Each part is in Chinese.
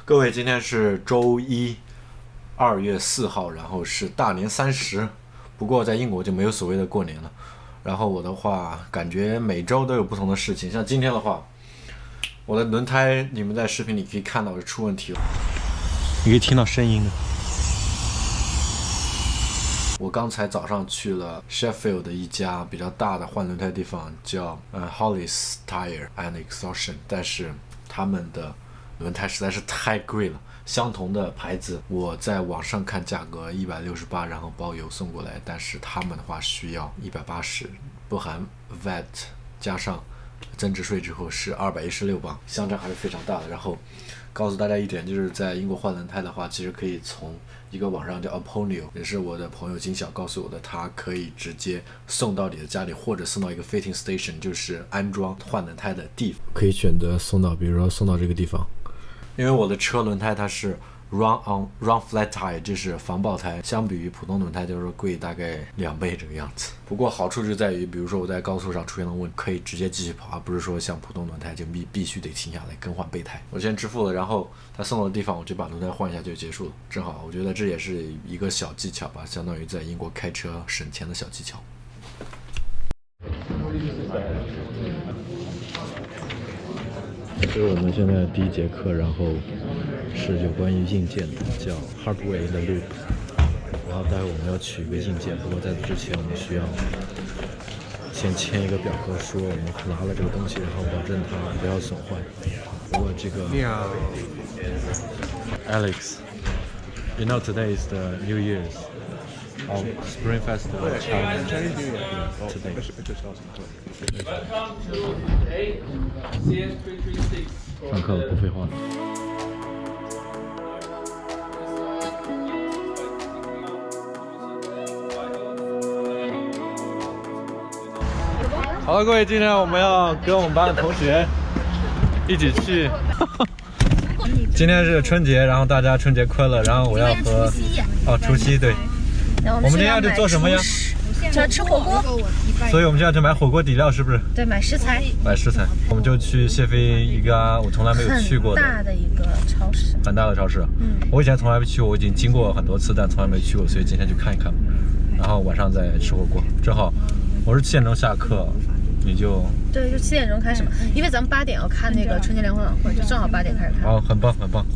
各位，今天是周一，2月4号，然后是大年30。不过在英国就没有所谓的过年了。然后我的话，感觉每周都有不同的事情。像今天的话，我的轮胎，你们在视频里可以看到是出问题了，你可以听到声音的。我刚才早上去了 Sheffield 的一家比较大的换轮胎地方，叫Hollis Tire and Exhaustion， 但是他们的轮胎实在是太贵了。相同的牌子，我在网上看价格168，然后包邮送过来，但是他们的话需要180，不含 VAT 加上增值税之后是216磅，相差还是非常大的。然后告诉大家一点，就是在英国换轮胎的话，其实可以从一个网上叫 Aponio， 也是我的朋友金晓告诉我的，他可以直接送到你的家里，或者送到一个 fitting station， 就是安装换轮胎的地方，可以选择送到，比如说送到这个地方。因为我的车轮胎它是 run flat tire， 就是防爆胎，相比于普通轮胎就是贵大概2倍这个样子。不过好处就在于，比如说我在高速上出现了问题，可以直接继续跑，而不是说像普通轮胎就必须得停下来更换备胎。我先支付了，然后他送到的地方我就把轮胎换一下就结束了。正好我觉得这也是一个小技巧吧，相当于在英国开车省钱的小技巧。这是我们现在第一节课，然后是有关于硬件的，叫 Hardware in the Loop。然后待会我们要取一个硬件，不过在之前我们需要先签一个表格，说我们拿了这个东西，然后保证它不要损坏。不过这个你好 Alex, you know today is the New Year's Spring Festival Chinese New Year today. Welcome to CS336. 上课了，不废话。好了，各位，今天我们要跟我们班的同学一起去。今天是春节，然后大家春节快乐。然后我要和除夕对。我们今天要去做什么呀？就要吃火锅，所以我们就要去买火锅底料，是不是？对，买食材。我们就去谢飞一家我从来没有去过的很大的一个超市。很大的超市。我以前从来没去过，我已经经过很多次，但从来没去过，所以今天去看一看。然后晚上再吃火锅，正好我是7点钟下课，你就对，就7点钟开始嘛，因为咱们8点要看那个春节联欢晚会，就正好8点开始看。好，很棒，很棒。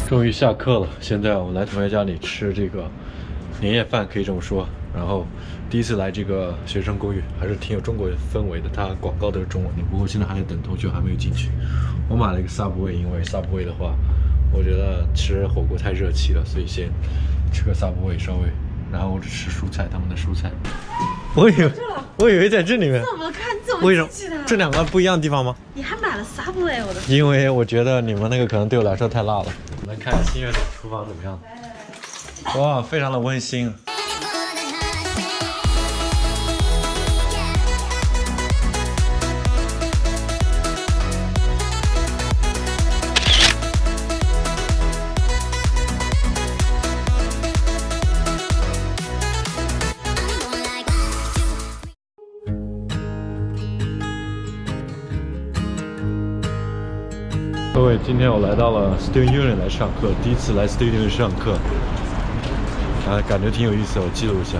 终于下课了，现在我们来同学家里吃这个年夜饭，可以这么说。然后第一次来这个学生公寓，还是挺有中国氛围的。它广告都是中文的，不过现在还在等同学，还没有进去。我买了一个 Subway， 因为 Subway 的话，我觉得吃火锅太热气了，所以先吃个 Subway 稍微。然后我只吃蔬菜，他们的蔬菜。我以为在这里面。怎么看这么为什么这两个不一样的地方吗？你还买了 Subway， 我的。因为我觉得你们那个可能对我来说太辣了。我们看新月的厨房怎么样？哇，非常的温馨。各位，今天我来到了 Student Union 来上课，第一次来 Student Union 上课，感觉挺有意思的，我记录一下。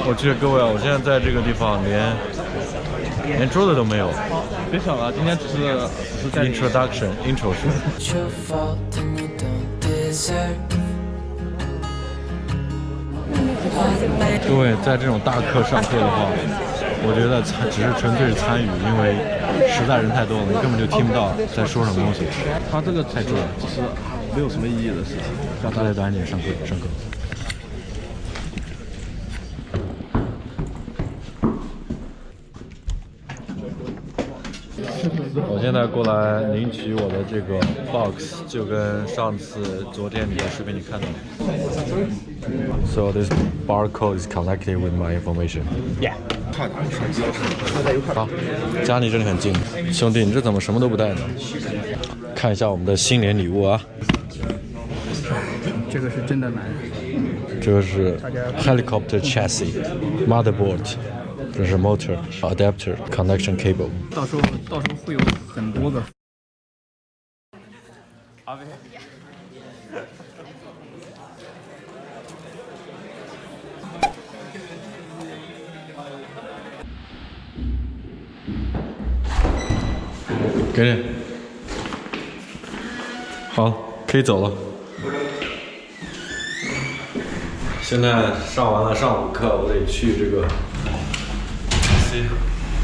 我记得各位啊，我现在在这个地方连桌子都没有。别想了，今天只是在 intro 是。各位，在这种大课上课的话，我觉得只是纯粹是参与，因为实在人太多了，你根本就听不到在说什么东西。他这个太重了，只是没有什么意义的事情。让大家赶紧上课，上课。我现在过来领取我的这个 box， 就跟上次昨天你的视频你看到的。So this barcode is connected with my information. Yeah. 好，家里这里很近，兄弟，你这怎么什么都不带呢？看一下我们的新年礼物啊！这个是真的难。这个是 helicopter chassis motherboard。这是 motor adapter connection cable。到时候会有很多个。给你。好，可以走了。现在上完了上午课，我得去这个。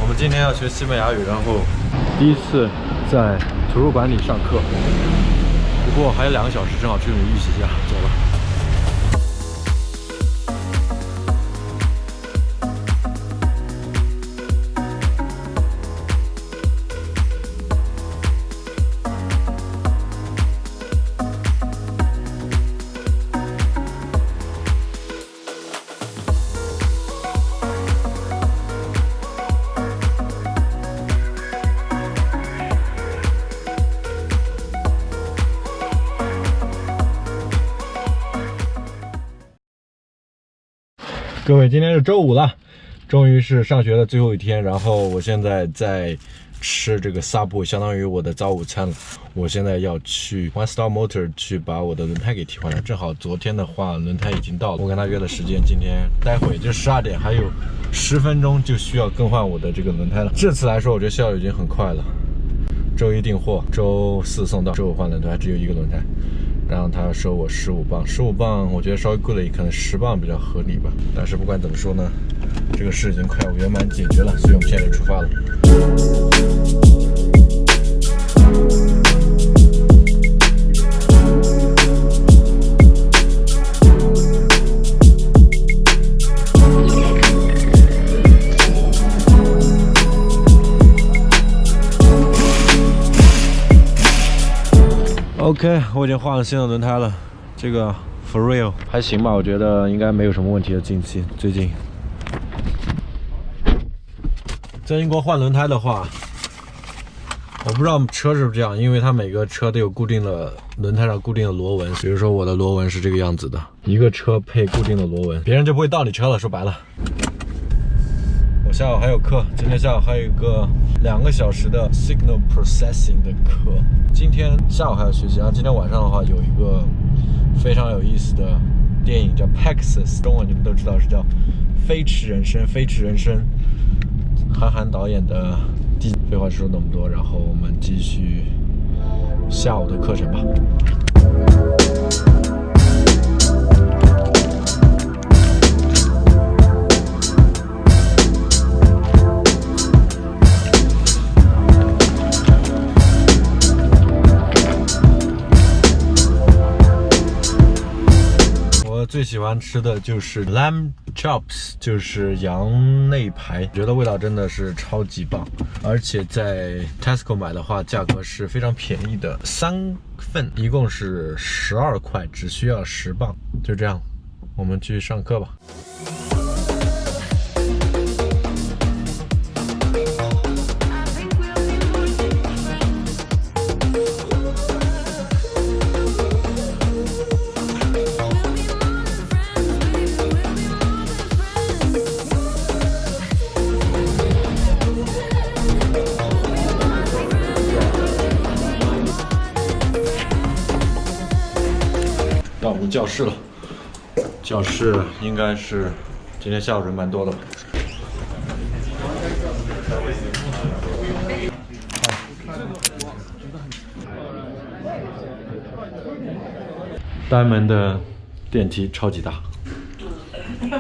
我们今天要学西班牙语，然后第一次在图书馆里上课，不过还有2个小时，正好去预习一下，走了。各位，今天是周5了，终于是上学的最后一天。然后我现在在吃这个 Subway， 相当于我的早午餐了。我现在要去 One Star Motor 去把我的轮胎给替换了。正好昨天的话，轮胎已经到了，我跟他约的时间，今天待会就12点，还有10分钟就需要更换我的这个轮胎了。这次来说，我觉得效率已经很快了。周1订货，周4送到，周5换轮胎，只有1个轮胎。然后他要收我15磅，15磅我觉得稍微贵了一，可能10磅比较合理吧。但是不管怎么说呢，这个事已经快要圆满解决了，所以我们现在就出发了。OK， 我已经换了新的轮胎了，这个 For Real 还行吧，我觉得应该没有什么问题的。近期最近在英国换轮胎的话，我不知道车是不是这样，因为它每个车都有固定的轮胎上固定的螺纹，比如说我的螺纹是这个样子的，一个车配固定的螺纹，别人就不会盗你车了。说白了，我下午还有课，今天下午还有一个2个小时的 Signal Processing 的课。今天下午还要学习，然后今天晚上的话有一个非常有意思的电影叫 Pegasus， 中文你们都知道是叫《飞驰人生》。飞驰人生，韩寒导演的。废话就说那么多，然后我们继续下午的课程吧。最喜欢吃的就是 lamb chops， 就是羊内排，觉得味道真的是超级棒，而且在 Tesco 买的话，价格是非常便宜的，3份一共是12块，只需要10磅。就这样，我们去上课吧。到我们教室了，教室应该是今天下午人蛮多的吧。单门的电梯超级大，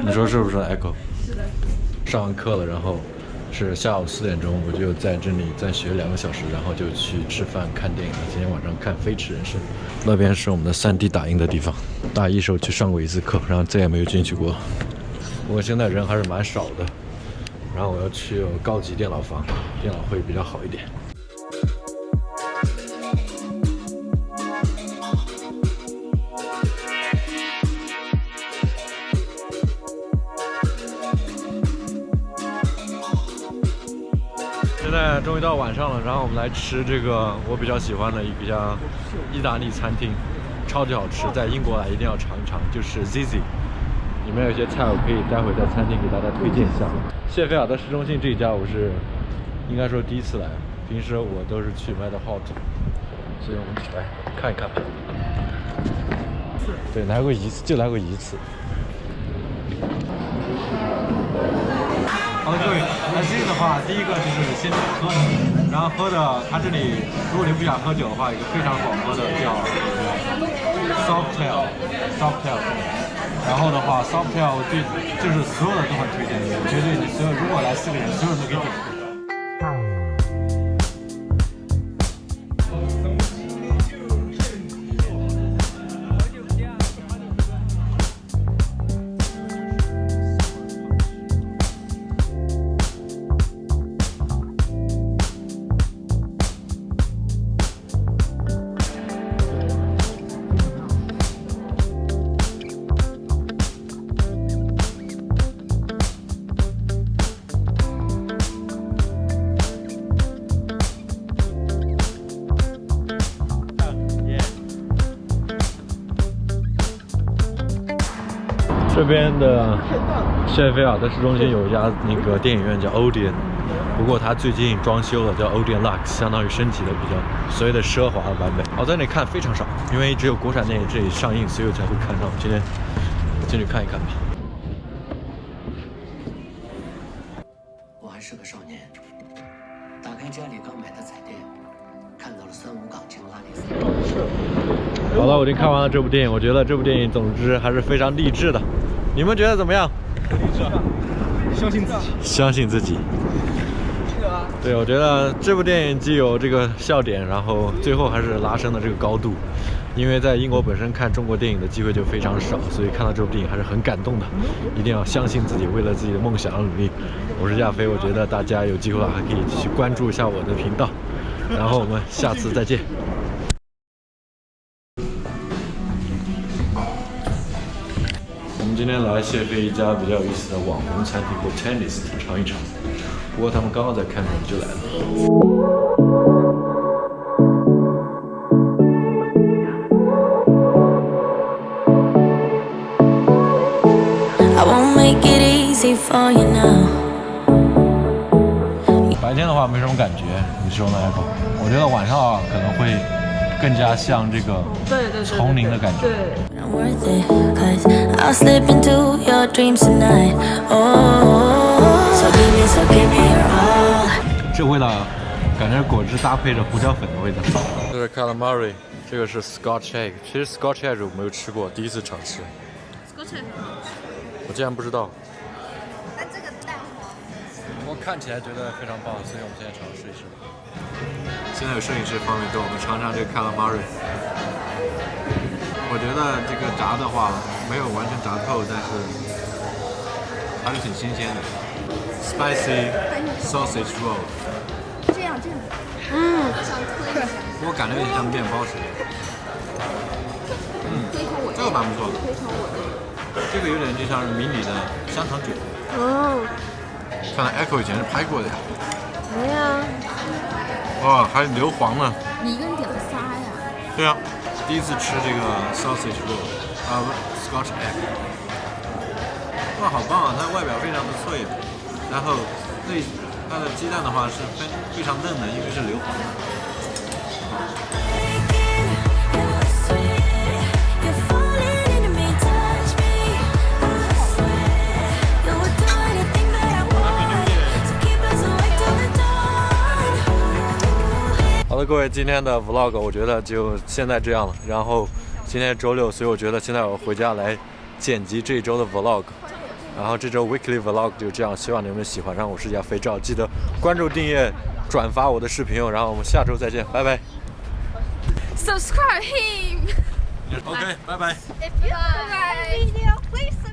你说是不是 Echo？ 上完课了，然后是下午4点钟，我就在这里再学2个小时，然后就去吃饭看电影了。今天晚上看《飞驰人生》，那边是我们的3D 打印的地方。大一时候去上过1次课，然后再也没有进去过。不过现在人还是蛮少的。然后我要去高级电脑房，电脑会比较好一点。现在终于到晚上了，然后我们来吃这个我比较喜欢的一家意大利餐厅，超级好吃，在英国来一定要尝一尝，就是 Zizzi。里面有一些菜我可以待会在餐厅给大家推荐一下。谢菲尔德市中心这一家我是应该说第一次来，平时我都是去 Meadowhall， 所以我们一起来看一看吧。对，来过一次，就来过一次。好的，各位，那这个的话，第一个就是先喝的，然后喝的，它这里如果你不想喝酒的话，有一个非常好喝的叫 Softail， 然后的话 Softail 对，就是所有的都很推荐，绝对你所有如果来4个人，所有人都可以点。这边的谢菲尔德市中心有一家那个电影院叫 Odeon， 不过它最近装修了，叫 Odeon Lux， 相当于升级的比较所谓的奢华的版本。我在那里看非常少，因为只有国产电影这里上映，所以我才会看到。今天进去看一看吧。我还是个少年，打开家里刚买的彩电，看到了酸五港情拉力赛。好了，我已经看完了这部电影，我觉得这部电影总之还是非常励志的。你们觉得怎么样？励志，相信自己，相信自己。对，我觉得这部电影既有这个笑点，然后最后还是拉升了这个高度。因为在英国本身看中国电影的机会就非常少，所以看到这部电影还是很感动的。一定要相信自己，为了自己的梦想而努力。我是亚飞，我觉得大家有机会还可以去关注一下我的频道。然后我们下次再见。我们今天来谢菲一家比较有意思的网红餐厅 Botanist 尝一尝，不过他们刚刚在开门就来了。白天的话没什么感觉，你说呢 ，Echo？ 我觉得晚上可能会更加像这个丛林的感觉。这味道感觉果汁搭配着胡椒粉的味道。这是 calamari， 这个是 Scotch egg。其实 Scotch egg 我没有吃过，第一次尝试。Scotch egg 很好吃。我竟然不知道。但这个蛋黄。我看起来觉得非常棒，所以我们现在尝试一试。现在有摄影师方面跟我们尝尝这个 calamari。我觉得这个炸的话没有完全炸透，但是还是挺新鲜的。Spicy sausage roll。这样。我感觉有点像面包似的。这个蛮不错的。这个有点就像是迷你的香肠卷。哦。看来 Echo 以前是拍过的呀。没呀。哇，还硫磺呢。你一个人点了仨呀？对啊，第一次吃这个 sausage roll， Scotch egg。哇，好棒啊！它外表非常的脆，然后它的鸡蛋的话是非常嫩的，因为是硫磺的。好的，各位，今天的 vlog 我觉得就现在这样了。然后今天周六，所以我觉得现在我回家来剪辑这一周的 vlog。然后这周 weekly vlog 就这样，希望你们喜欢。然后我是亚肥皂，记得关注、订阅、转发我的视频哦。然后我们下周再见，拜拜。Subscribe him. OK，拜拜。If you like the video, please subscribe.